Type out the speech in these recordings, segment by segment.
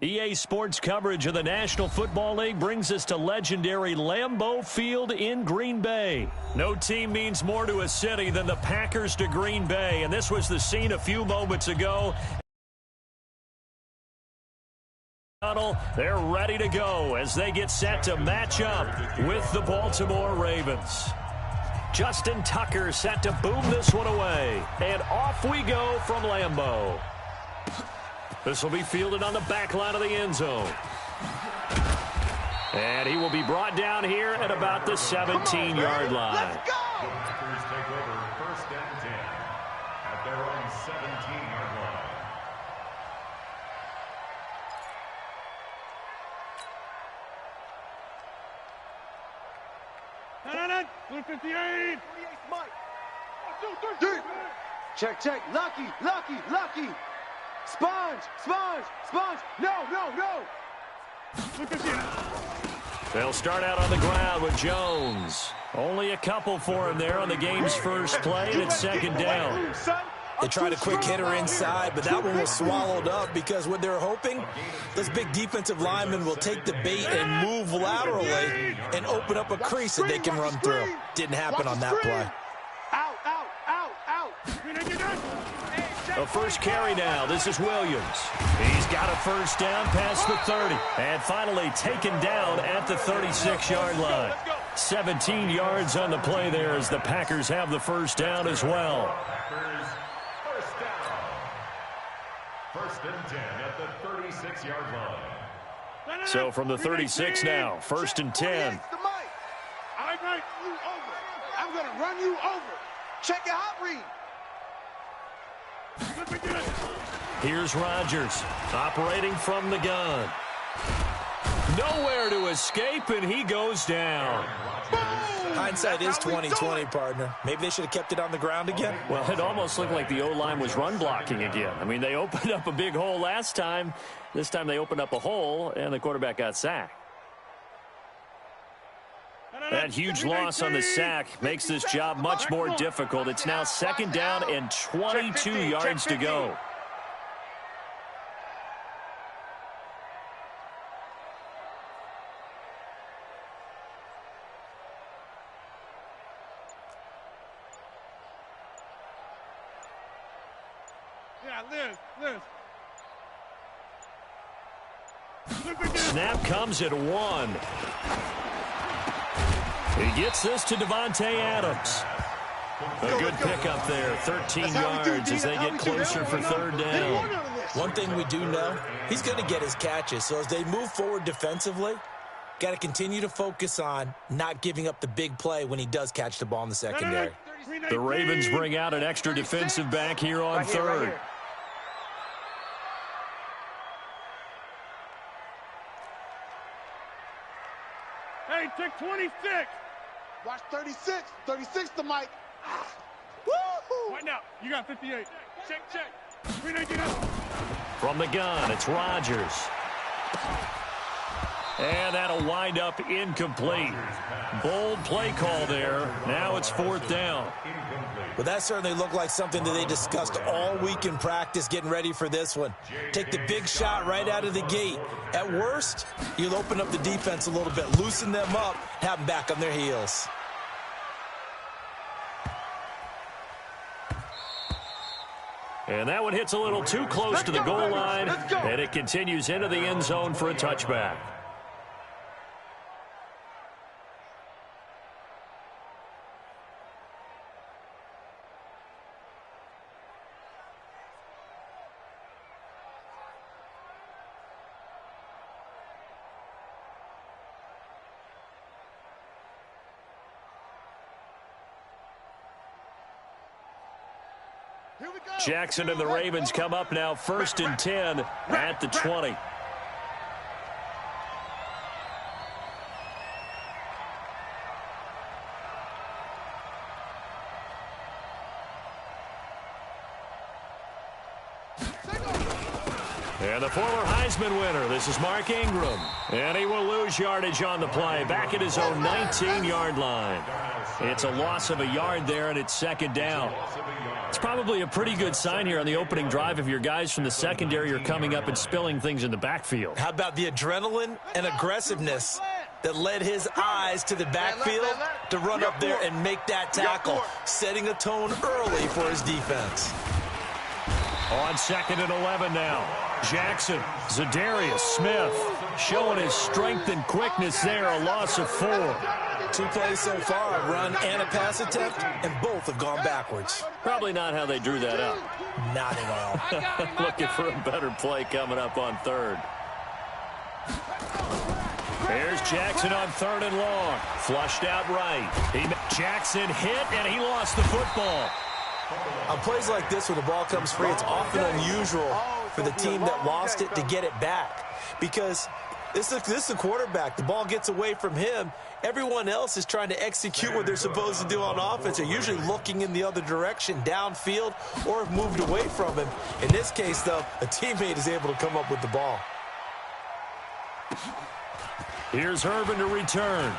EA Sports coverage of the National Football League brings us to legendary Lambeau Field in Green Bay. No team means more to a city than the Packers to Green Bay, and this was the scene a few moments ago. They're ready to go as they get set to match up with the Baltimore Ravens. Justin Tucker set to boom this one away, and off we go from Lambeau. This will be fielded on the back line of the end zone. And he will be brought down here at about the 17-yard line. Let's go! The Packers take over 1st and 10 at their own 17-yard line. Blue 58. Mike. 1, 2, 3. Check, check. Lucky, lucky, lucky. Sponge, sponge, sponge. No, no, no. They'll start out on the ground with Jones. Only a couple for him there on the game's first play, and it's 2nd down. They tried a quick hitter inside, but that one was swallowed up because what they're hoping, this big defensive lineman will take the bait and move laterally and open up a crease that they can run through. Didn't happen on that play. Out, out, out, out. A first carry now. This is Williams. He's got a first down past the 30. And finally taken down at the 36-yard line. 17 yards on the play there as the Packers have the first down as well. First down. 1st and 10 at the 36-yard line. So from the 36 now, 1st and 10. I'm going to run you over. I'm going to run you over. Check your hot read. Here's Rodgers operating from the gun. Nowhere to escape, and he goes down. Hindsight is 20/20, partner. Maybe they should have kept it on the ground again. Well, it almost looked like the O-line was run blocking again. I mean, they opened up a big hole last time. This time they opened up a hole, and the quarterback got sacked. That huge loss on the sack makes this job much more difficult. It's now 2nd down and 22 yards to go. Snap comes at 1. He gets this to Devontae Adams. A good pickup there, 13 yards as they get closer for 3rd down. One thing we do know, he's going to get his catches. So as they move forward defensively, got to continue to focus on not giving up the big play when he does catch the ball in the secondary. The Ravens bring out an extra defensive back here on 3rd. Hey, take 26. Watch 36. 36 to Mike. Woo-hoo. Right now, you got 58. Check, check. From the gun, it's Rodgers. And that'll wind up incomplete. Bold play call there. Now it's 4th down. Well, that certainly looked like something that they discussed all week in practice getting ready for this one. Take the big shot right out of the gate. At worst, you'll open up the defense a little bit, loosen them up, have them back on their heels. And that one hits a little too close to the goal line, and it continues into the end zone for a touchback. Jackson and the Ravens come up now 1st and 10 at the 20. And the former Heisman winner, this is Mark Ingram. And he will lose yardage on the play, back at his own 19-yard line. It's a loss of a yard there, and it's second down. It's probably a pretty good sign here on the opening drive if your guys from the secondary are coming up and spilling things in the backfield. How about the adrenaline and aggressiveness that led his eyes to the backfield to run up there and make that tackle, setting a tone early for his defense. On 2nd and 11 now. Jackson, Zadarius Smith showing his strength and quickness there, a loss of 4. 2 plays so far, a run and a pass attempt, and both have gone backwards. Probably not how they drew that up. Not at all. Looking for a better play coming up on 3rd. Here's Jackson on 3rd and long. Flushed out right. Jackson hit, and he lost the football. On plays like this where the ball comes free, it's often unusual for the team that lost it to get it back. Because this is a quarterback. The ball gets away from him. Everyone else is trying to execute what they're supposed to do on offense. They're usually looking in the other direction, downfield, or have moved away from him. In this case, though, a teammate is able to come up with the ball. Here's Urban to return.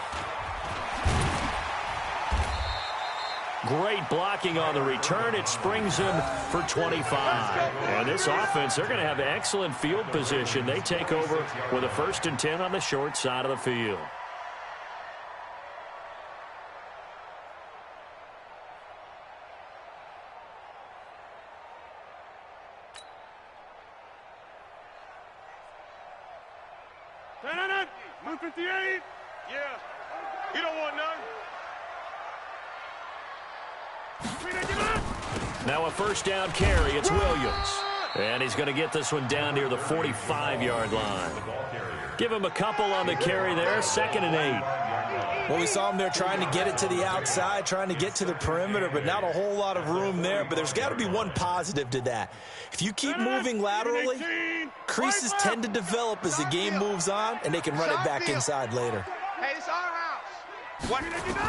Great blocking on the return. It springs him for 25. And this offense, they're going to have excellent field position. They take over with a 1st and 10 on the short side of the field. Move 58. Yeah. You don't want none. Now a 1st down carry. It's Williams. And he's going to get this one down near the 45-yard line. Give him a couple on the carry there. 2nd and 8. Well, we saw him there trying to get it to the outside, trying to get to the perimeter, but not a whole lot of room there. But there's got to be one positive to that. If you keep moving laterally, creases tend to develop as the game moves on, and they can run it back inside later. Hey, it's our house. What did you do?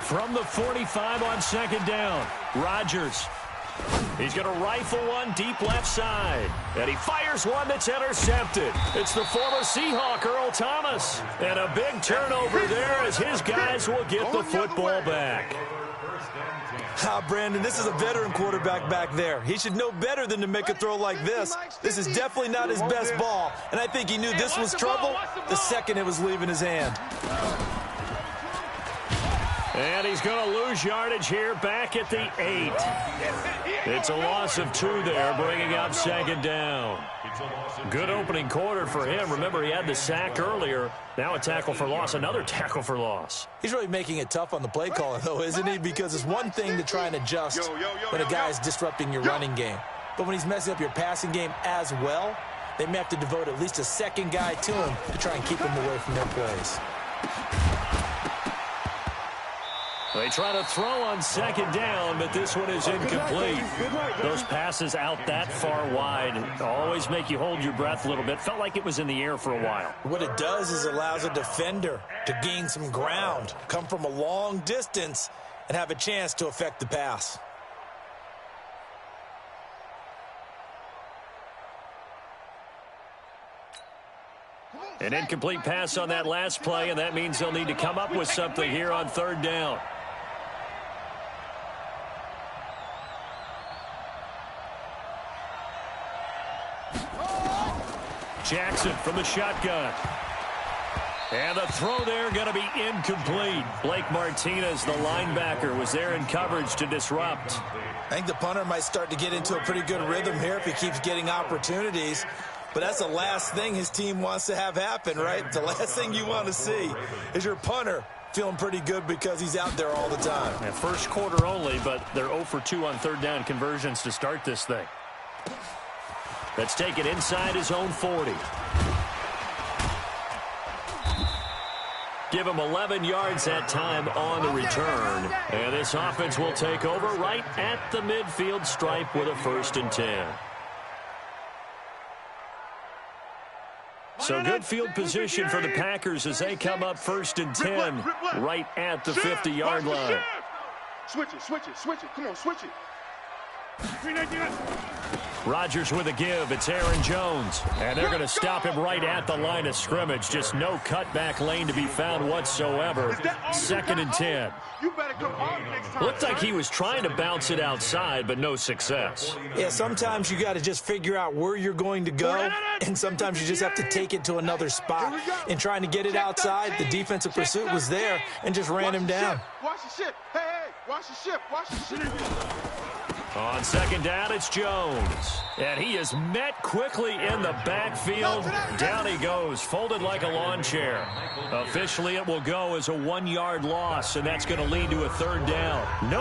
From the 45 on 2nd down, Rodgers. He's going to rifle one deep left side. And he fires one that's intercepted. It's the former Seahawk, Earl Thomas. And a big turnover there as his guys will get the football back. Brandon, this is a veteran quarterback back there. He should know better than to make a throw like this. This is definitely not his best ball. And I think he knew this was trouble the second it was leaving his hand. And he's going to lose yardage here back at the 8. It's a loss of 2 there, bringing up 2nd down. Good opening quarter for him. Remember, he had the sack earlier. Now a tackle for loss, another tackle for loss. He's really making it tough on the play caller, though, isn't he? Because it's one thing to try and adjust when a guy is disrupting your running game. But when he's messing up your passing game as well, they may have to devote at least a second guy to him to try and keep him away from their plays. They try to throw on 2nd down, but this one is incomplete. Those passes out that far wide always make you hold your breath a little bit. Felt like it was in the air for a while. What it does is allows a defender to gain some ground, come from a long distance, and have a chance to affect the pass. An incomplete pass on that last play, and that means they'll need to come up with something here on 3rd down. Jackson from the shotgun. And the throw there going to be incomplete. Blake Martinez, the linebacker, was there in coverage to disrupt. I think the punter might start to get into a pretty good rhythm here if he keeps getting opportunities. But that's the last thing his team wants to have happen, right? The last thing you want to see is your punter feeling pretty good because he's out there all the time. Yeah, 1st quarter only, but they're 0 for 2 on 3rd down conversions to start this thing. Let's take it inside his own 40. Give him 11 yards that time on the return. And this offense will take over right at the midfield stripe with a 1st and 10. So good field position for the Packers as they come up 1st and 10 right at the 50-yard line. Switch it. Come on, switch it. Rodgers with a give. It's Aaron Jones. And they're going to stop him right at the line of scrimmage. Just no cutback lane to be found whatsoever. 2nd and 10. You better come hard next time. Looked like he was trying to bounce it outside, but no success. Yeah, sometimes you got to just figure out where you're going to go, and sometimes you just have to take it to another spot. In trying to get it outside, the defensive pursuit was there and just ran him down. Watch the ship. Hey, watch the ship. Watch the ship. On 2nd down, it's Jones. And he is met quickly in the backfield. Down he goes, folded like a lawn chair. Officially, it will go as a 1-yard loss, and that's going to lead to a 3rd down. No.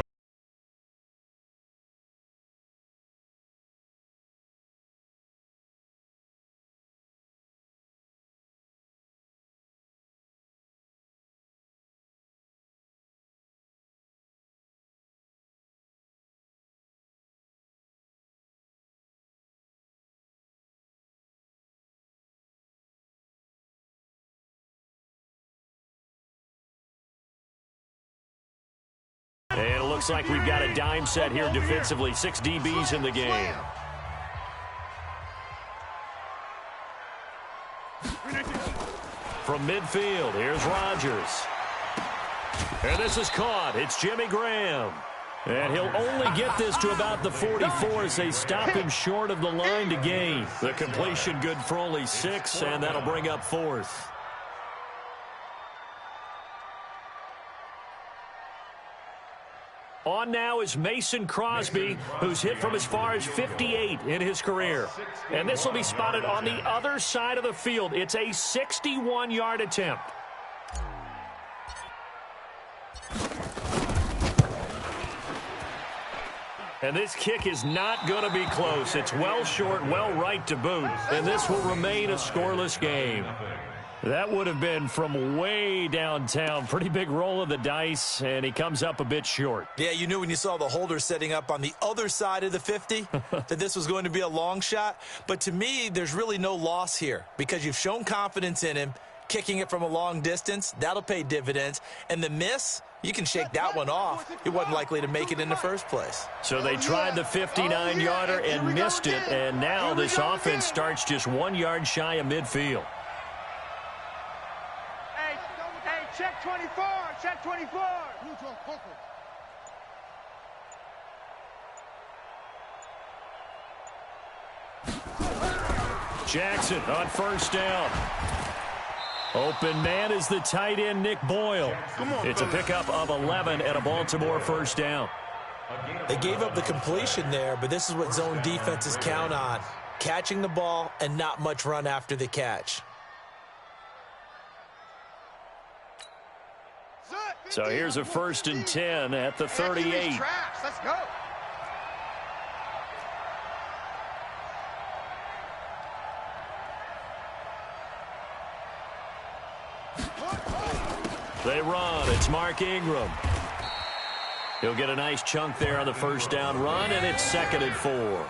And it looks like we've got a dime set here defensively. 6 DBs in the game. From midfield, here's Rodgers. And this is caught. It's Jimmy Graham. And he'll only get this to about the 44 as they stop him short of the line to gain. The completion good for only 6, and that'll bring up 4th. On now is Mason Crosby, who's hit from as far as 58 in his career. And this will be spotted on the other side of the field. It's a 61-yard attempt. And this kick is not going to be close. It's well short, well right to boot. And this will remain a scoreless game. That would have been from way downtown. Pretty big roll of the dice, and he comes up a bit short. Yeah, you knew when you saw the holder setting up on the other side of the 50 that this was going to be a long shot. But to me, there's really no loss here because you've shown confidence in him. Kicking it from a long distance, that'll pay dividends. And the miss, you can shake that one off. It wasn't likely to make it in the first place. So they tried the 59-yarder and missed it, and now this offense starts just 1 yard shy of midfield. Check 24. Check 24. Jackson on 1st down. Open man is the tight end, Nick Boyle. It's a pickup of 11 and a Baltimore 1st down. They gave up the completion there, but this is what zone defenses count on. Catching the ball and not much run after the catch. So here's a 1st and 10 at the 38. Let's go. They run. It's Mark Ingram. He'll get a nice chunk there on the 1st down run, and it's 2nd and 4.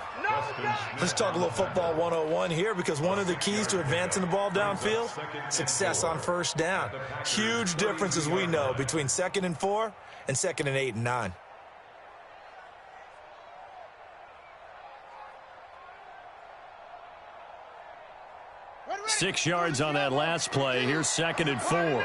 Let's talk a little football 101 here because one of the keys to advancing the ball downfield, success on 1st down. Huge difference, as we know, between 2nd and 4 and 2nd and 8 and 9. Six yards on that last play. Here's 2nd and 4.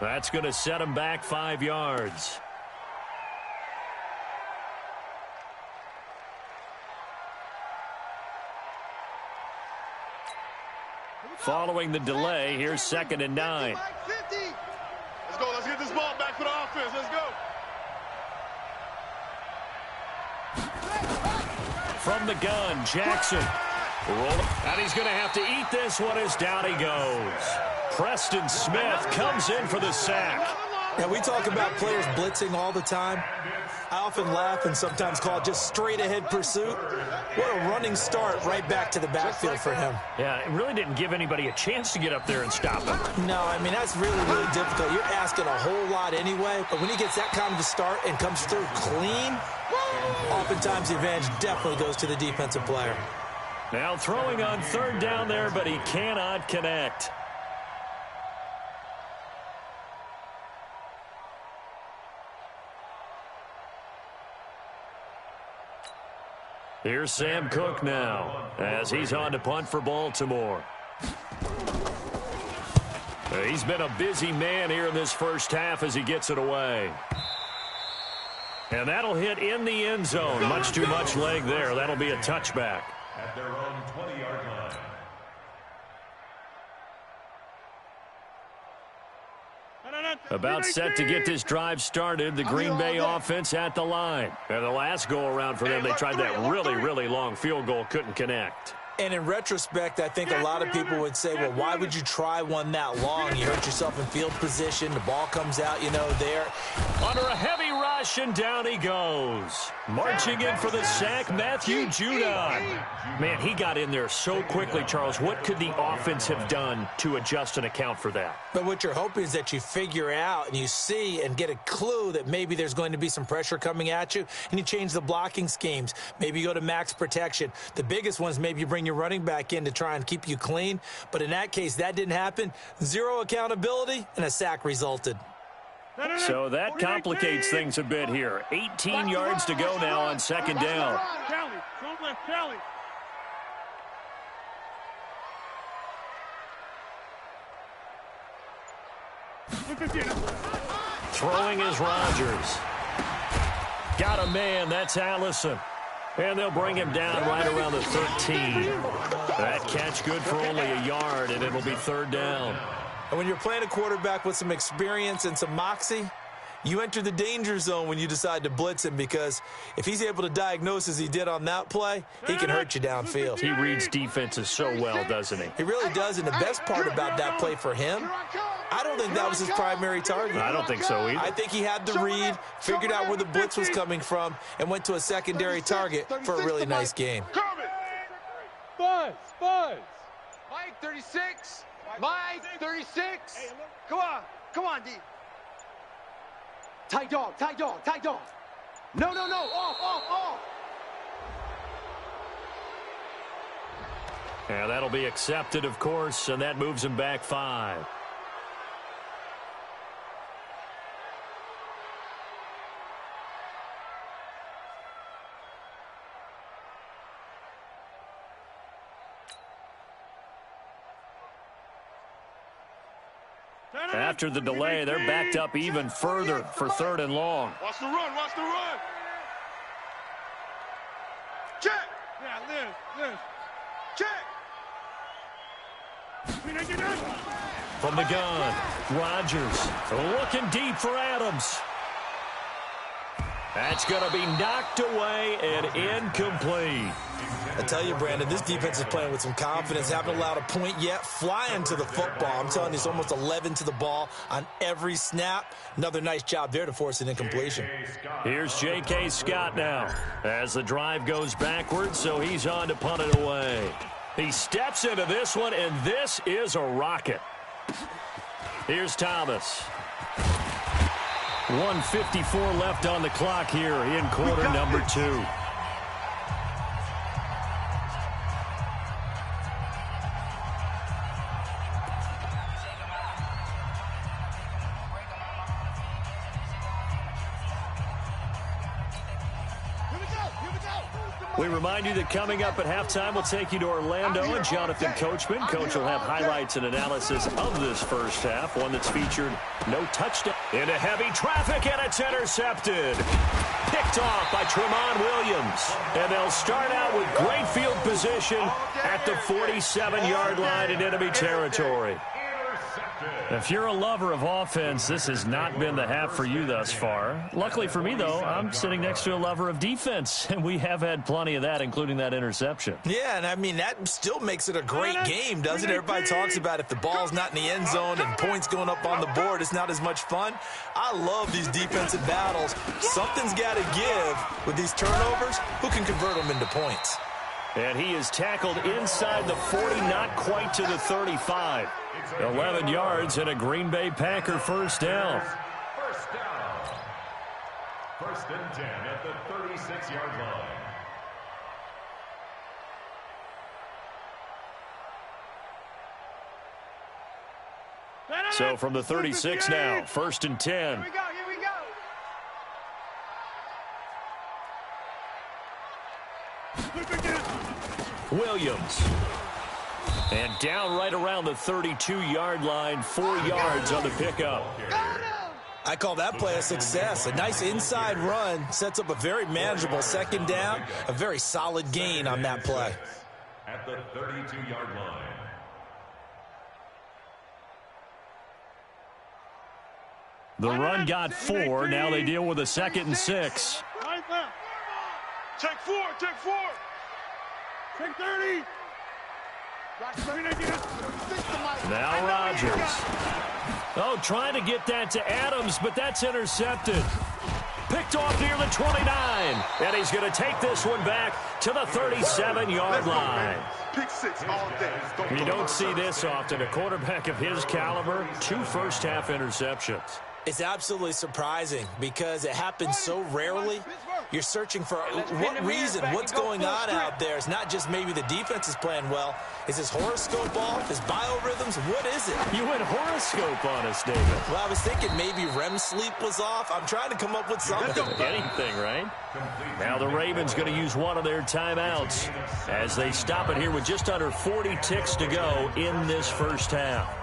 That's going to set him back 5 yards. Following the delay, here's 2nd and 9. Let's go. Let's get this ball back for the offense. Let's go. From the gun, Jackson. And he's going to have to eat this one as down he goes. Preston Smith comes in for the sack. Now, we talk about players blitzing all the time. I often laugh and sometimes call it just straight-ahead pursuit. What a running start right back to the backfield for him. Yeah, it really didn't give anybody a chance to get up there and stop him. No, I mean, that's really, really difficult. You're asking a whole lot anyway, but when he gets that kind of a start and comes through clean, oftentimes the advantage definitely goes to the defensive player. Now throwing on third down there, but he cannot connect. Here's Sam Cook now as he's on to punt for Baltimore. He's been a busy man here in this first half as he gets it away. And that'll hit in the end zone. Much too much leg there. That'll be a touchback. At their own 20-yard line. About set to get this drive started. The Green Bay offense at the line. And the last go-around for them, they tried that really, really long field goal. Couldn't connect. And in retrospect, I think a lot of people would say, well, why would you try one that long? You hurt yourself in field position. The ball comes out, there. Under a heavy rush, and down he goes. Marching in for the sack, Matthew Judon. Man, he got in there so quickly, Charles. What could the offense have done to adjust and account for that? But what you're hoping is that you figure out and you see and get a clue that maybe there's going to be some pressure coming at you, and you change the blocking schemes. Maybe you go to max protection. The biggest ones, maybe you bring your running back in to try and keep you clean. But in that case, that didn't happen. Zero accountability, and a sack resulted. So that complicates things a bit here. 18 yards to go now on second down. Throwing is Rodgers. Got a man. That's Allison. And they'll bring him down right around the 13. That catch good for only a yard, and it'll be third down. And when you're playing a quarterback with some experience and some moxie, you enter the danger zone when you decide to blitz him, because if he's able to diagnose as he did on that play, he can hurt you downfield. He reads defenses so well, doesn't he? He really does, and the best part about that play for him, I don't think that was his primary target. I don't think so either. I think he had the read, figured out where the blitz was coming from, and went to a secondary target for a really nice gain. Buzz! Mike, 36! Mike, 36! Come on, D. Tight dog. No, off. And that'll be accepted, of course, and that moves him back 5. After the delay, they're backed up even further for third and long. Watch the run. Check. Yeah, Liz. Check. From the gun, Rodgers looking deep for Adams. That's going to be knocked away and incomplete. I tell you, Brandon, this defense is playing with some confidence. Haven't allowed a point yet. Flying to the football. I'm telling you, it's almost 11 to the ball on every snap. Another nice job there to force an incompletion. Here's J.K. Scott now as the drive goes backwards, so he's on to punt it away. He steps into this one, and this is a rocket. Here's Thomas. 1:54 left on the clock here in quarter number 2. We remind you that coming up at halftime, we'll take you to Orlando and Jonathan Coachman. Coach will have highlights and analysis of this first half, one that's featured no touchdown. Into heavy traffic, and it's intercepted. Picked off by Tremont Williams. And they'll start out with great field position at the 47-yard line in enemy territory. If you're a lover of offense, this has not been the half for you thus far. Luckily for me, though, I'm sitting next to a lover of defense, and we have had plenty of that, including that interception. Yeah, and I mean, that still makes it a great game, doesn't it? Everybody talks about if the ball's not in the end zone and points going up on the board, it's not as much fun. I love these defensive battles. Something's got to give with these turnovers. Who can convert them into points? And he is tackled inside the 40, not quite to the 35. 11 yards and a Green Bay Packer first down. First down. First and 10 at the 36-yard line. So from the 36 now, first and 10. Here we go. Williams. And down right around the 32-yard line, 4 yards on the pickup. I call that play a success. A nice inside run sets up a very manageable second down, a very solid gain on that play. At the 32-yard line. The run got 4. Now they deal with a 2nd and 6. Right there. Check 4. Check 30. Now Rodgers. Oh, trying to get that to Adams, but that's intercepted. Picked off near the 29. And he's going to take this one back to the 37-yard line. Pick 6 all day. You don't see this often. A quarterback of his caliber, 2 first-half interceptions. It's absolutely surprising because it happens so rarely. You're searching for what reason, what's going on out there. It's not just maybe the defense is playing well. Is his horoscope off? His biorhythms? What is it? You went horoscope on us, David. Well, I was thinking maybe REM sleep was off. I'm trying to come up with something. Anything, right? Now the Ravens going to use one of their timeouts as they stop it here with just under 40 ticks to go in this first half.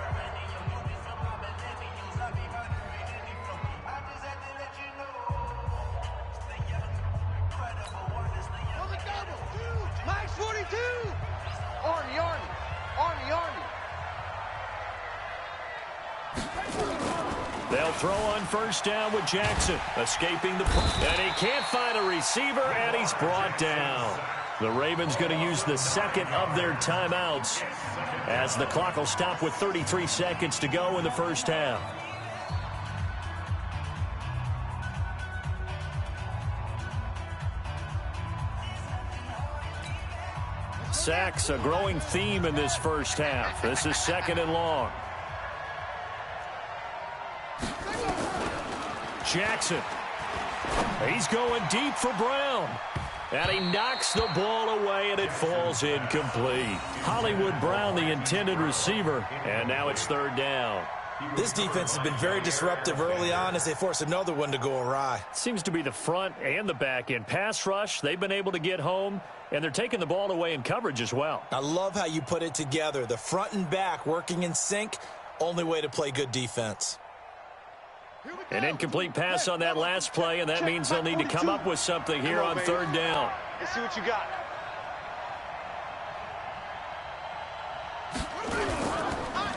They'll throw on first down with Jackson, escaping the and he can't find a receiver, and he's brought down. The Ravens going to use the second of their timeouts as the clock will stop with 33 seconds to go in the first half. Sacks, a growing theme in this first half. This is 2nd and long. Jackson. He's going deep for Brown. And he knocks the ball away, and it falls incomplete. Hollywood Brown, the intended receiver, and now it's 3rd down. This defense has been very disruptive early on as they force another one to go awry. Seems to be the front and the back end. Pass rush, they've been able to get home, and they're taking the ball away in coverage as well. I love how you put it together. The front and back working in sync, only way to play good defense. An incomplete pass on that last play, and that means they'll need to come up with something here on 3rd down. Let's see what you got.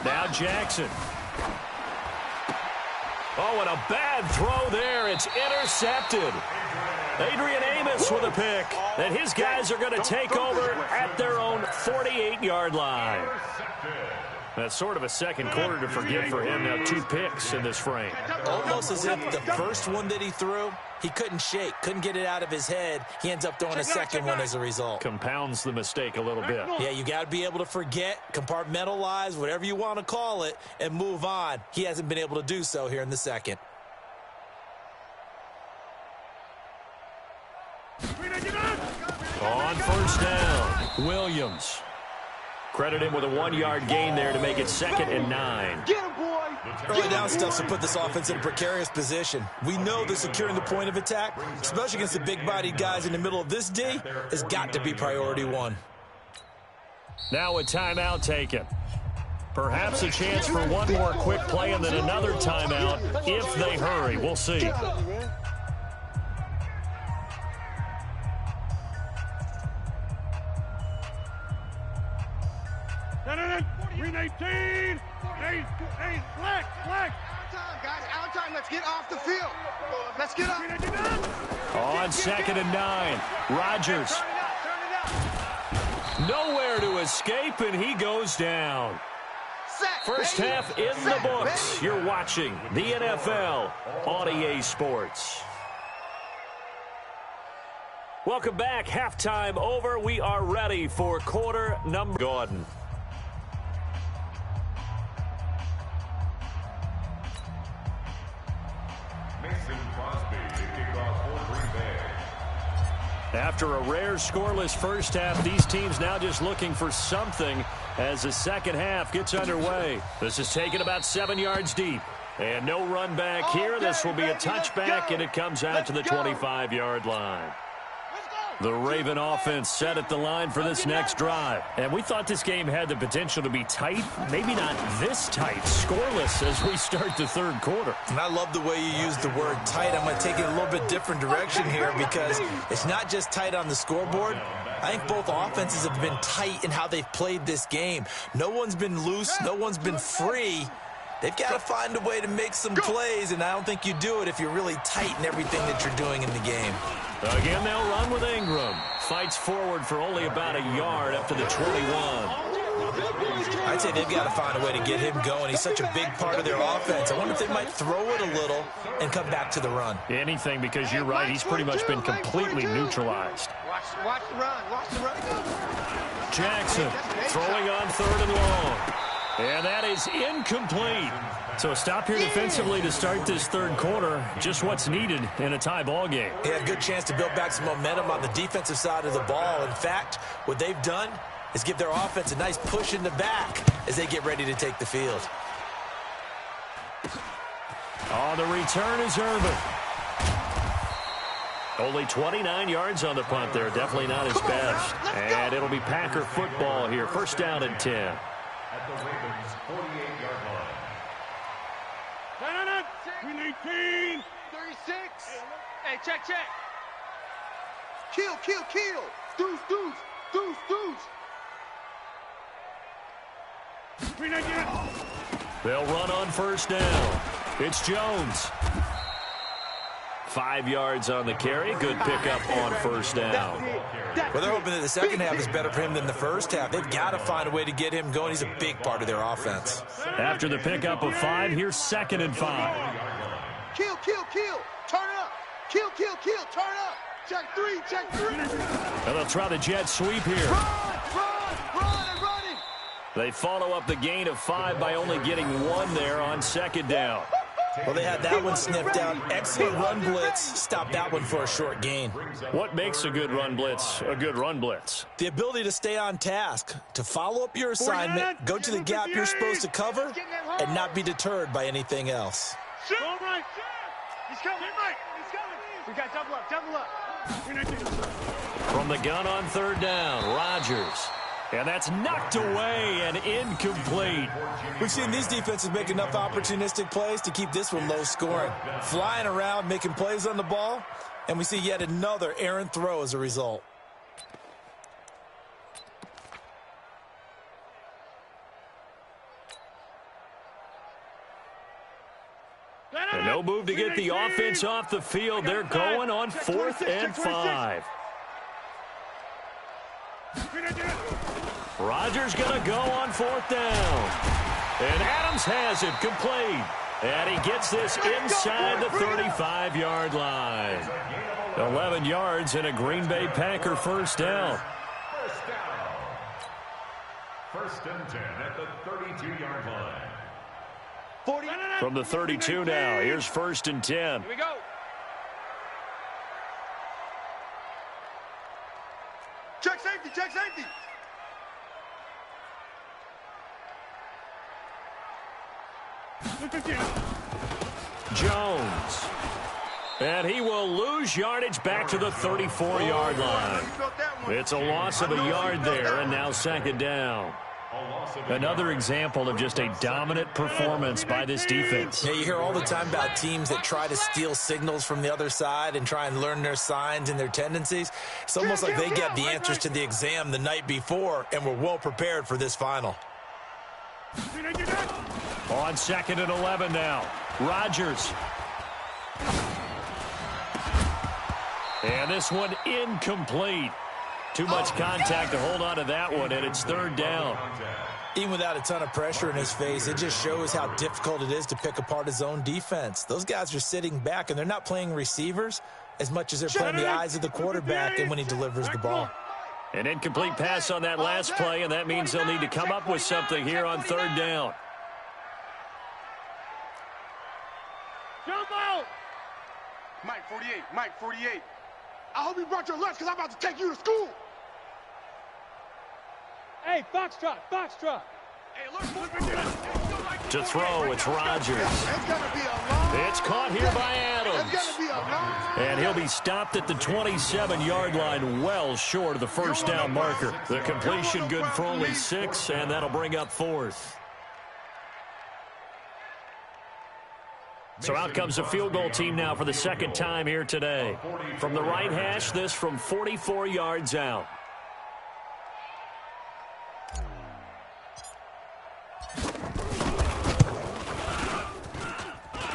Now Jackson. Oh, and a bad throw there. It's intercepted. Adrian Amos with a pick. And his guys are going to take over at their own 48-yard line. That's sort of a second quarter to forget for him. Now 2 picks in this frame. Almost as if the first one that he threw, he couldn't shake, couldn't get it out of his head. He ends up throwing a second one as a result. Compounds the mistake a little bit. Yeah, you got to be able to forget, compartmentalize, whatever you want to call it, and move on. He hasn't been able to do so here in the second. On first down, Williams. Credit him with a 1-yard gain there to make it 2nd and 9. Get him, boy! Early down stuff to put this offense in a precarious position. We know that securing the point of attack, especially against the big-bodied guys in the middle of this D, has got to be priority 1. Now a timeout taken. Perhaps a chance for one more quick play and then another timeout if they hurry. We'll see. Green 18, Hey, flag. Out time, guys. Out time. Let's get off the field. Let's get off. On 2nd and 9, Rodgers. Turn it up. Nowhere to escape, and he goes down. Sack, First baby. half in the Sack, books. baby. You're watching the NFL on EA Sports. Welcome back. Halftime over. We are ready for quarter number. Gordon. Mason Crosby to kick off for Green Bay. After a rare scoreless first half, these teams now just looking for something as the second half gets underway. This is taken about 7 yards deep. And no run back here. This will be a touchback, and it comes out to the 25-yard line. The Raven offense set at the line for this next drive. And we thought this game had the potential to be tight. Maybe not this tight, scoreless as we start the third quarter. And I love the way you use the word tight. I'm going to take it a little bit different direction here because it's not just tight on the scoreboard. I think both offenses have been tight in how they've played this game. No one's been loose. No one's been free. They've got to find a way to make some plays, and I don't think you do it if you're really tight in everything that you're doing in the game. Again, they'll run with Ingram. Fights forward for only about a yard up to the 21. I'd say they've got to find a way to get him going. He's such a big part of their offense. I wonder if they might throw it a little and come back to the run. Anything, because you're right. He's pretty much been completely neutralized. Watch the run. Watch the run. Jackson throwing on 3rd and long. And that is incomplete. So a stop here defensively to start this third quarter. Just what's needed in a tie ball game. They have a good chance to build back some momentum on the defensive side of the ball. In fact, what they've done is give their offense a nice push in the back as they get ready to take the field. On the return is Irvin. Only 29 yards on the punt there. Definitely not his best. And it'll be Packer football here. First down and 10. At the Ravens' 48-yard line. No. We need 18. 36. Hey, check. Kill. Deuce. We need it. They'll run on first down. It's Jones. 5 yards on the carry. Good pickup on first down. Well, they're hoping that the second half is better for him than the first half. They've got to find a way to get him going. He's a big part of their offense. After the pickup of 5, here's 2nd and 5. Kill. Turn up. Kill. Turn up. Check 3. And they'll try the jet sweep here. Run. They follow up the gain of 5 by only getting 1 there on second down. Well, they had that one sniffed out. Excellent run blitz. Stop that one for a short gain. What makes a good run blitz a good run blitz? The ability to stay on task, to follow up your assignment, go to the gap you're supposed to cover, and not be deterred by anything else. All right. He's coming. He's coming. We got double up. We need it. From the gun on third down, Rodgers. And that's knocked away and incomplete. We've seen these defenses make enough opportunistic plays to keep this one low scoring. Flying around, making plays on the ball, and we see yet another errant throw as a result. And no move to get the offense off the field. They're going on 4th and 5. Rodgers going to go on 4th down. And Adams has it complete. And he gets this inside the 35-yard line. 11 yards and a Green Bay Packer first down. First and 10 at the 32-yard line. From the 32 now, here's 1st and 10. Here we go. Check safety. Jones. And he will lose yardage back to the 34-yard line. It's a loss of a yard there, and now 2nd down. Another example of just a dominant performance by this defense. Yeah, you hear all the time about teams that try to steal signals from the other side and try and learn their signs and their tendencies. It's almost like they get the answers to the exam the night before and were well prepared for this final. On 2nd and 11 now. Rodgers. And this one incomplete. Too much contact to hold on to that one, and it's 3rd down. Even without a ton of pressure in his face, it just shows how difficult it is to pick apart his own defense. Those guys are sitting back, and they're not playing receivers as much as they're playing the eyes of the quarterback and when he delivers the ball. An incomplete pass on that last play, and that means they'll need to come up with something here on 3rd down. Jump out! Mike 48, Mike 48. I hope you brought your lunch because I'm about to take you to school. Hey, Foxtrot, Foxtrot. Hey, look. To throw, it's Rodgers. It's caught here by Adams. And he'll be stopped at the 27-yard line, well short of the 1st down marker. The completion good for only 6, and that'll bring up 4th. So out comes the field goal team now for the 2nd time here today. From the right hash, this from 44 yards out.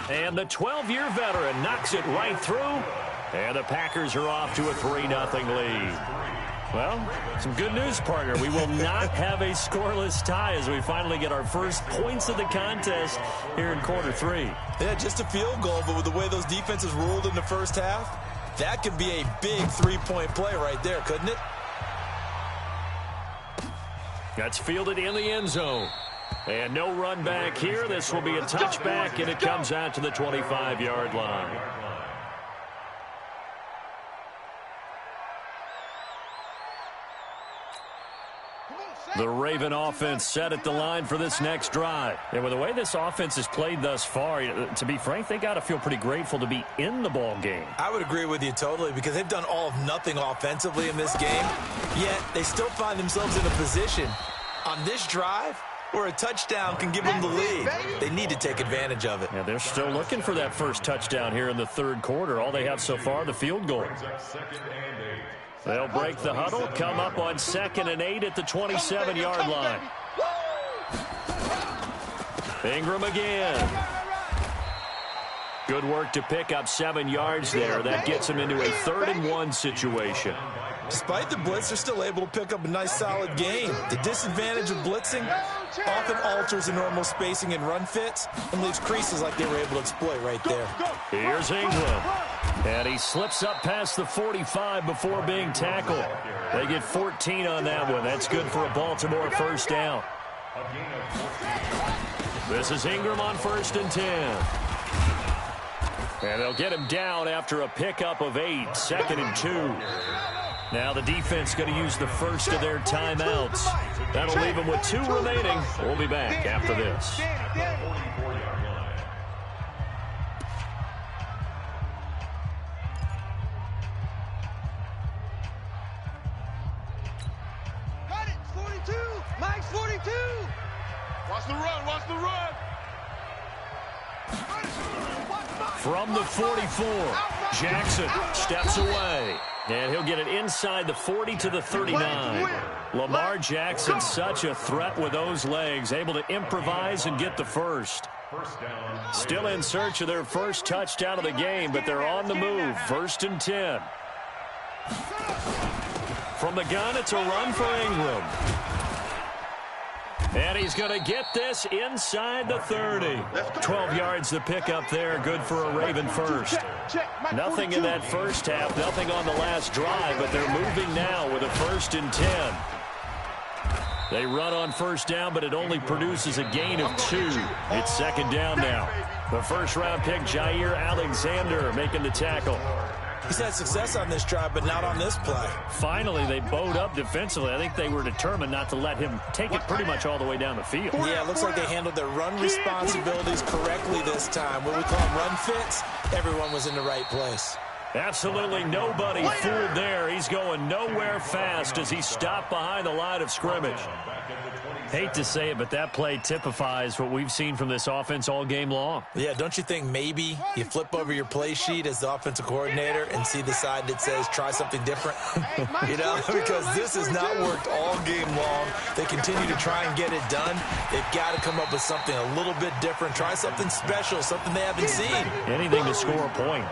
And the 12-year veteran knocks it right through. And the Packers are off to a 3-0 lead. Well, some good news, partner. We will not have a scoreless tie as we finally get our first points of the contest here in quarter 3. Yeah, just a field goal, but with the way those defenses ruled in the first half, that could be a big 3-point play right there, couldn't it? That's fielded in the end zone. And no run back here. This will be a touchback, and it comes out to the 25-yard line. The Raven offense set at the line for this next drive. And with the way this offense has played thus far, to be frank, they got to feel pretty grateful to be in the ball game. I would agree with you totally because they've done all of nothing offensively in this game, yet they still find themselves in a position on this drive where a touchdown can give them the lead. They need to take advantage of it. Yeah, they're still looking for that first touchdown here in the 3rd quarter. All they have so far, the field goal. They'll break the huddle, come up on 2nd and 8 at the 27-yard line. Ingram again. Good work to pick up 7 yards there. That gets him into a 3rd and 1 situation. Despite the blitz, they're still able to pick up a nice, solid gain. The disadvantage of blitzing often alters the normal spacing and run fits and leaves creases like they were able to exploit right there. Here's Ingram. And he slips up past the 45 before being tackled. They get 14 on that one. That's good for a Baltimore 1st down. This is Ingram on 1st and 10. And they'll get him down after a pickup of 8, 2nd and 2. Now the defense going to use the first of their timeouts. That'll leave them with 2 remaining. We'll be back after this. Got it, 42. Mike's 42. Watch the run, watch the run. From the 44, Jackson steps away. And he'll get it inside the 40 to the 39. Lamar Jackson, such a threat with those legs, able to improvise and get the first. Still in search of their first touchdown of the game, but they're on the move. 1st and 10. From the gun, it's a run for Ingram. And he's going to get this inside the 30. 12 yards the pickup there, good for a Raven first. Nothing in that first half, nothing on the last drive, but they're moving now with a 1st and 10. They run on 1st down, but it only produces a gain of 2. It's 2nd down now. The 1st-round pick, Jair Alexander, making the tackle. He's had success on this drive, but not on this play. Finally, they bowed up defensively. I think they were determined not to let him take it pretty much all the way down the field. Yeah, it looks like they handled their run responsibilities correctly this time. What we call run fits, everyone was in the right place. Absolutely nobody fooled there. He's going nowhere fast as he stopped behind the line of scrimmage. Hate to say it, but that play typifies what we've seen from this offense all game long. Yeah, don't you think maybe you flip over your play sheet as the offensive coordinator and see the side that says try something different? You know, because this has not worked all game long. They continue to try and get it done. They've got to come up with something a little bit different. Try something special, something they haven't seen. Anything to score a point.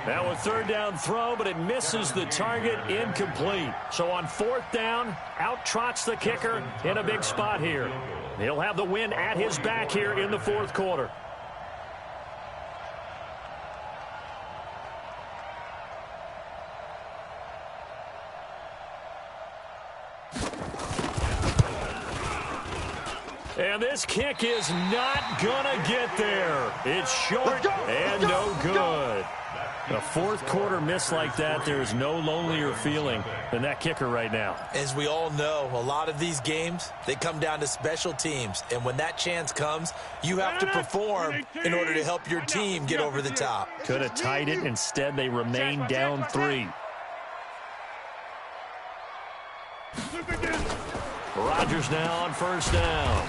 Now a third down throw, but it misses the target, incomplete. So on fourth down, out trots the kicker in a big spot here. He'll have the win at his back here in the fourth quarter. And this kick is not gonna get there. It's short and no good. A fourth quarter miss like that, there is no lonelier feeling than that kicker right now. As we all know, a lot of these games, they come down to special teams. And when that chance comes, you have to perform in order to help your team get over the top. Could have tied it. Instead, they remain down 3. Rodgers now on first down.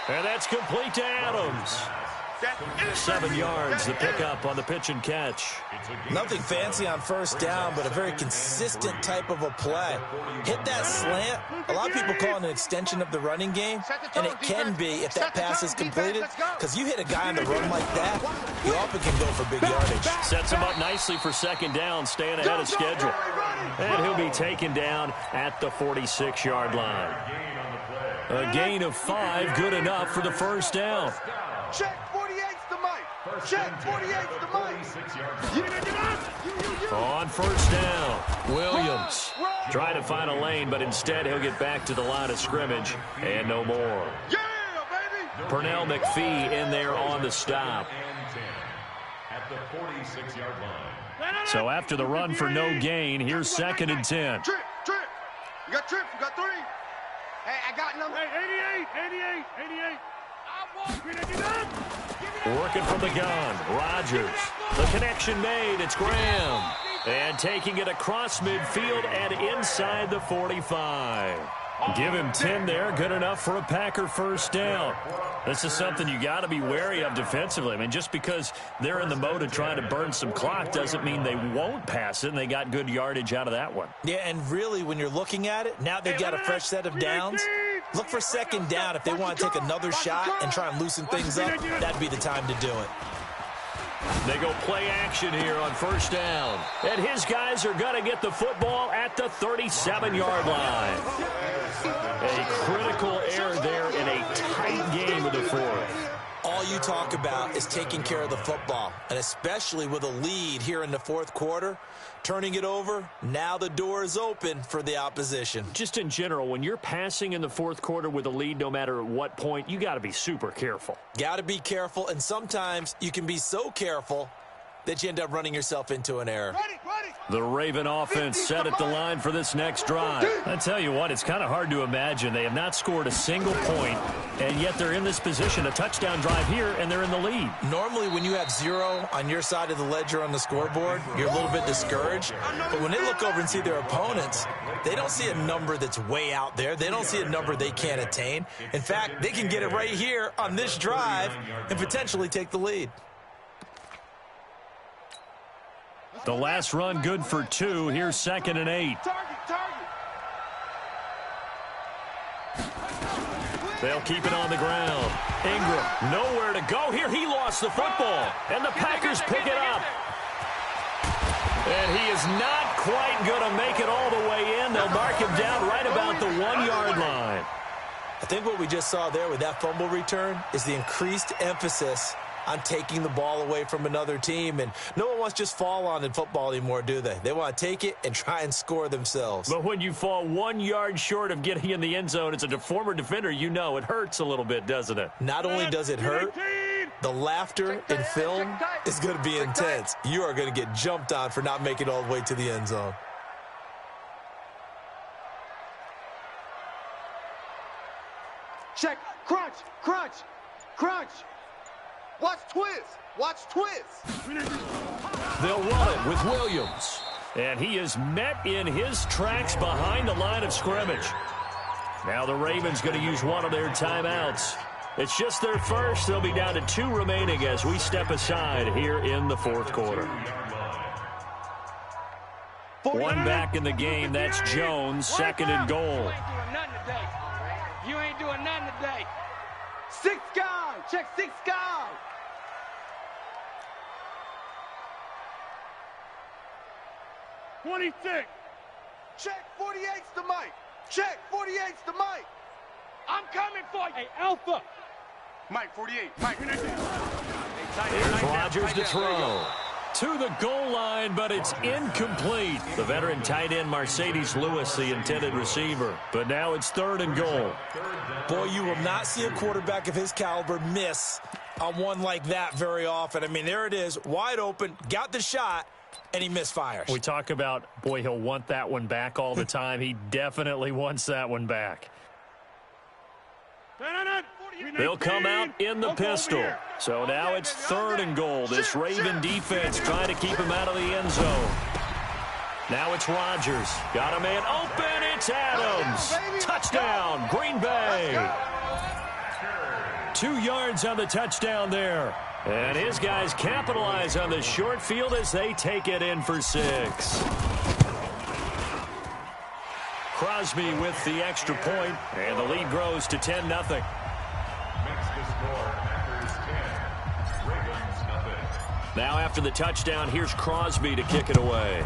And that's complete to Adams. 7 yards, the pickup on the pitch and catch. Nothing fancy on first down, but a very consistent type of a play. Hit that slant. A lot of people call it an extension of the running game, and it can be if that pass is completed, because you hit a guy on the run like that, you often can go for big yardage. Sets him up nicely for second down, staying ahead of schedule. And he'll be taken down at the 46-yard line. A gain of 5, good enough for the first down. Check 48's the mic. Check 48's the mic. On first down, Williams trying to find a lane, but instead he'll get back to the line of scrimmage and no more. Yeah, baby. Pernell McPhee in there on the stop. At the 46-yard line. So after the run for no gain, here's second and 10. Trip. You got trip. You got 3. Hey, I got number 88. Working from the gun, Rodgers. The connection made, it's Graham. And taking it across midfield and inside the 45. Give him 10 there, good enough for a Packer first down. This is something you got to be wary of defensively. I mean, just because they're in the mode of trying to burn some clock doesn't mean they won't pass it, and they got good yardage out of that one. Yeah, and really, when you're looking at it, now they've got a fresh set of downs. Look for second down if they want to take another shot and try and loosen things up. That'd be the time to do it. They go play action here on first down. And his guys are going to get the football at the 37-yard line. A critical error there in a tight game of the fourth. All you talk about is taking care of the football, and especially with a lead here in the fourth quarter, turning it over, now the door is open for the opposition. Just in general, when you're passing in the fourth quarter with a lead, no matter at what point, you got to be super careful. Got to be careful, and sometimes you can be so careful that you end up running yourself into an error. The Raven offense set at the line for this next drive. I tell you what, it's kind of hard to imagine. They have not scored a single point, and yet they're in this position, a touchdown drive here, and they're in the lead. Normally, when you have 0 on your side of the ledger on the scoreboard, you're a little bit discouraged. But when they look over and see their opponents, they don't see a number that's way out there. They don't see a number they can't attain. In fact, they can get it right here on this drive and potentially take the lead. The last run good for 2. Here's second and 8. They'll keep it on the ground. Ingram, nowhere to go here. He lost the football, and the Packers pick it up. And he is not quite going to make it all the way in. They'll mark him down right about the 1-yard line. I think what we just saw there with that fumble return is the increased emphasis on taking the ball away from another team. And no one wants to just fall on in football anymore, do they? They want to take it and try and score themselves. But when you fall 1 yard short of getting in the end zone as a former defender, you know it hurts a little bit, doesn't it? Not only does it hurt, the laughter in film is going to be intense. You are going to get jumped on for not making it all the way to the end zone. Check. Crunch. Watch twist. They'll run it with Williams. And he is met in his tracks behind the line of scrimmage. Now the Ravens going to use one of their timeouts. It's just their first. They'll be down to 2 remaining as we step aside here in the fourth quarter. One back in the game. That's Jones, second and goal. You ain't doing nothing today. 6 guy. Check 6 guy. Check 48's the mic. Check 48's the mic. I'm coming for you. Hey, Alpha. Mike 48. Mike. Here's Rodgers to throw. To the goal line, but it's incomplete. The veteran tight end Mercedes Lewis, the intended receiver. But now it's 3rd and goal. Boy, you will not see a quarterback of his caliber miss on one like that very often. I mean, there it is, wide open, got the shot, and he misfires. We talk about, boy, he'll want that one back all the time. He definitely wants that one back. They'll come out in the pistol. So now it's 3rd and goal. This Raven defense trying to keep him out of the end zone. Now it's Rodgers. Got a man open. It's Adams. Touchdown, Green Bay. 2 yards on the touchdown there. And his guys capitalize on the short field as they take it in for 6. Crosby with the extra point, and the lead grows to 10-0. Next to score, Packers 10, Ravens nothing. Now after the touchdown, here's Crosby to kick it away.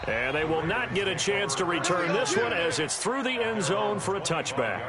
And they will not get a chance to return this one as it's through the end zone for a touchback.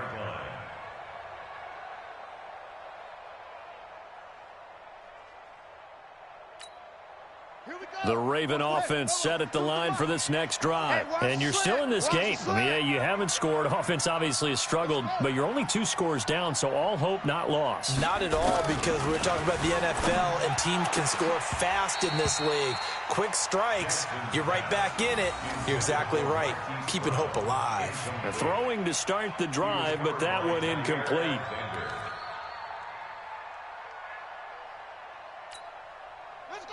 The Raven offense set at the line for this next drive. And you're still in this game. I mean, yeah, you haven't scored. Offense obviously has struggled, but you're only 2 scores down, so all hope not lost. Not at all, because we're talking about the NFL, and teams can score fast in this league. Quick strikes, you're right back in it. You're exactly right. Keeping hope alive. Throwing to start the drive, but that one incomplete.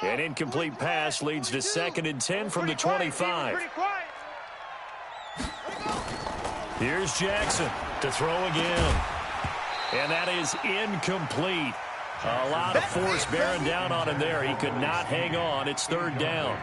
An incomplete pass leads to 2nd and 10 from the 25. Here's Jackson to throw again. And that is incomplete. A lot of force bearing down on him there. He could not hang on. It's 3rd down.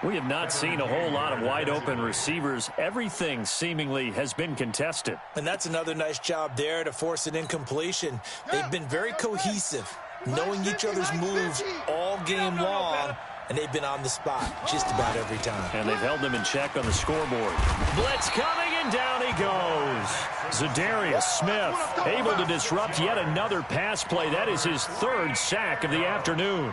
We have not seen a whole lot of wide open receivers. Everything seemingly has been contested. And that's another nice job there to force an incompletion. They've been very cohesive, knowing each other's moves all game long, and they've been on the spot just about every time. And they've held them in check on the scoreboard. Blitz coming, and down he goes. Za'Darius Smith able to disrupt yet another pass play. That is his 3rd sack of the afternoon.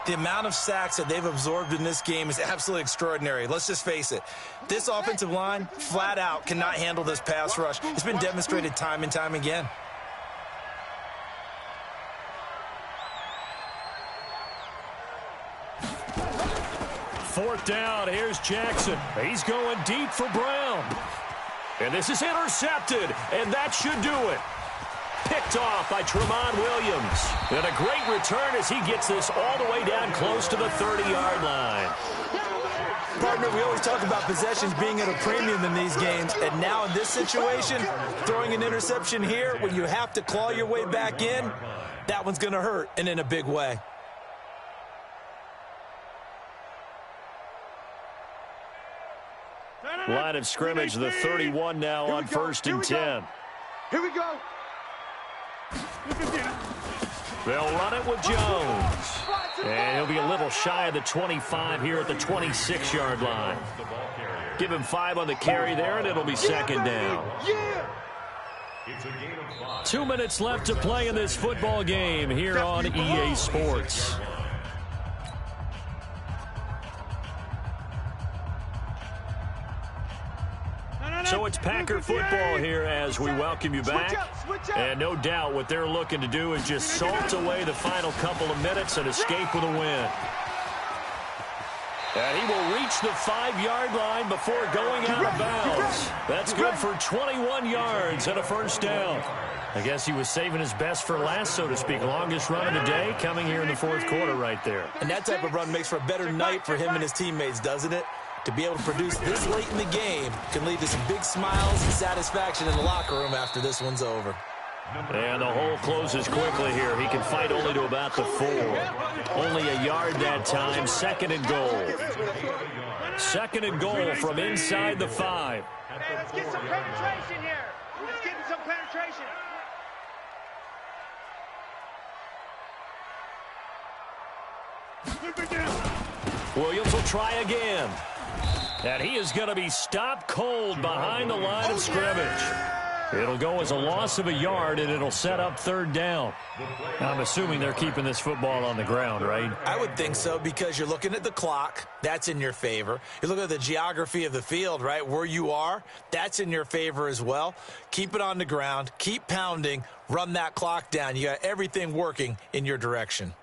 The amount of sacks that they've absorbed in this game is absolutely extraordinary. Let's just face it. This offensive line, flat out, cannot handle this pass rush. It's been demonstrated time and time again. Fourth down, here's Jackson. He's going deep for Brown. And this is intercepted, and that should do it. Picked off by Tramon Williams. And a great return as he gets this all the way down close to the 30-yard line. Partner, we always talk about possessions being at a premium in these games, and now in this situation, throwing an interception here when you have to claw your way back in, that one's going to hurt, and in a big way. Line of scrimmage, the 31 now on 1st and 10. Here we go. They'll run it with Jones. And he'll be a little shy of the 25 here at the 26-yard line. Give him 5 on the carry there, and it'll be 2nd down. 2 minutes left to play in this football game here on EA Sports. So it's Packer football here as we welcome you back. And no doubt what they're looking to do is just salt away the final couple of minutes and escape with a win. And he will reach the 5-yard line before going out of bounds. That's good for 21 yards and a 1st down. I guess he was saving his best for last, so to speak. Longest run of the day coming here in the 4th quarter right there. And that type of run makes for a better night for him and his teammates, doesn't it? to be able to produce this late in the game can lead to some big smiles and satisfaction in the locker room after this one's over. And the hole closes quickly here. He can fight only to about the 4. Only a yard that time. 2nd and goal. 2nd and goal from inside the 5. Hey, let's get some penetration here. Let's get some penetration. Williams will try again. And he is going to be stopped cold behind the line of scrimmage. It'll go as a loss of a yard, and it'll set up 3rd down. I'm assuming they're keeping this football on the ground, right? I would think so, because you're looking at the clock. That's in your favor. You look at the geography of the field, right, where you are. That's in your favor as well. Keep it on the ground. Keep pounding. Run that clock down. You got everything working in your direction.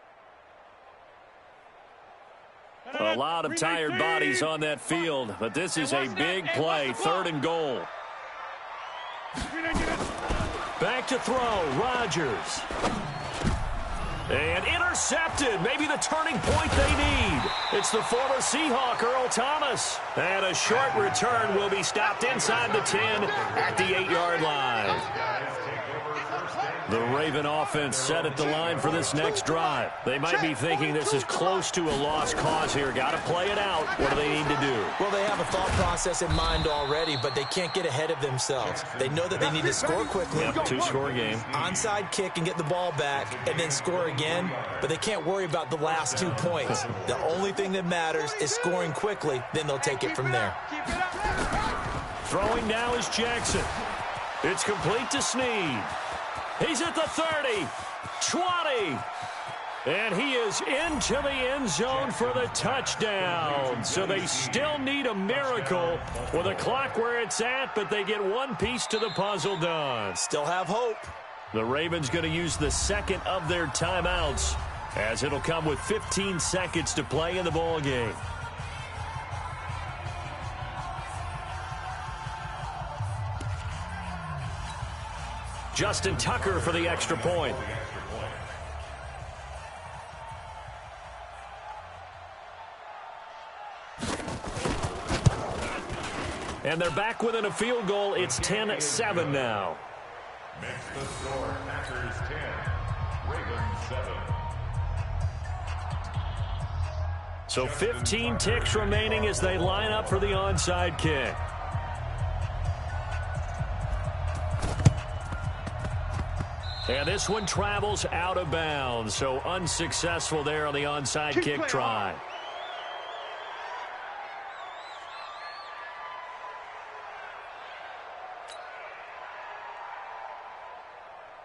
A lot of tired bodies on that field, but this is a big play. 3rd and goal. Back to throw, Rodgers. And intercepted, maybe the turning point they need. It's the former Seahawk, Earl Thomas. And a short return will be stopped inside the 10 at the 8-yard line. The Raven offense set at the line for this next drive. They might be thinking this is close to a lost cause here. Got to play it out. What do they need to do? Well, they have a thought process in mind already, but they can't get ahead of themselves. They know that they need to score quickly. Yep, 2-score game. Onside kick and get the ball back and then score again, but they can't worry about the last 2 points. The only thing that matters is scoring quickly, then they'll take it from there. Throwing now is Jackson. It's complete to Snead. He's at the 30, 20, and he is into the end zone for the touchdown. So they still need a miracle with the clock where it's at, but they get one piece to the puzzle done. Still have hope. The Ravens going to use the 2nd of their timeouts, as it'll come with 15 seconds to play in the ball game. Justin Tucker for the extra point. And they're back within a field goal. It's 10-7 now. Makes the score Packers 10, Ravens 7. So 15 ticks remaining as they line up for the onside kick. And this one travels out of bounds, so unsuccessful there on the onside kick try.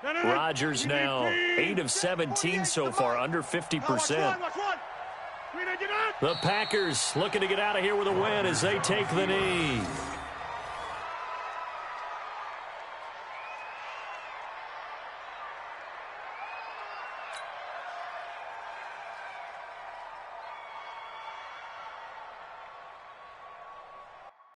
Rodgers now 8 of 17 so far, under 50%. The Packers looking to get out of here with a win as they take the knee.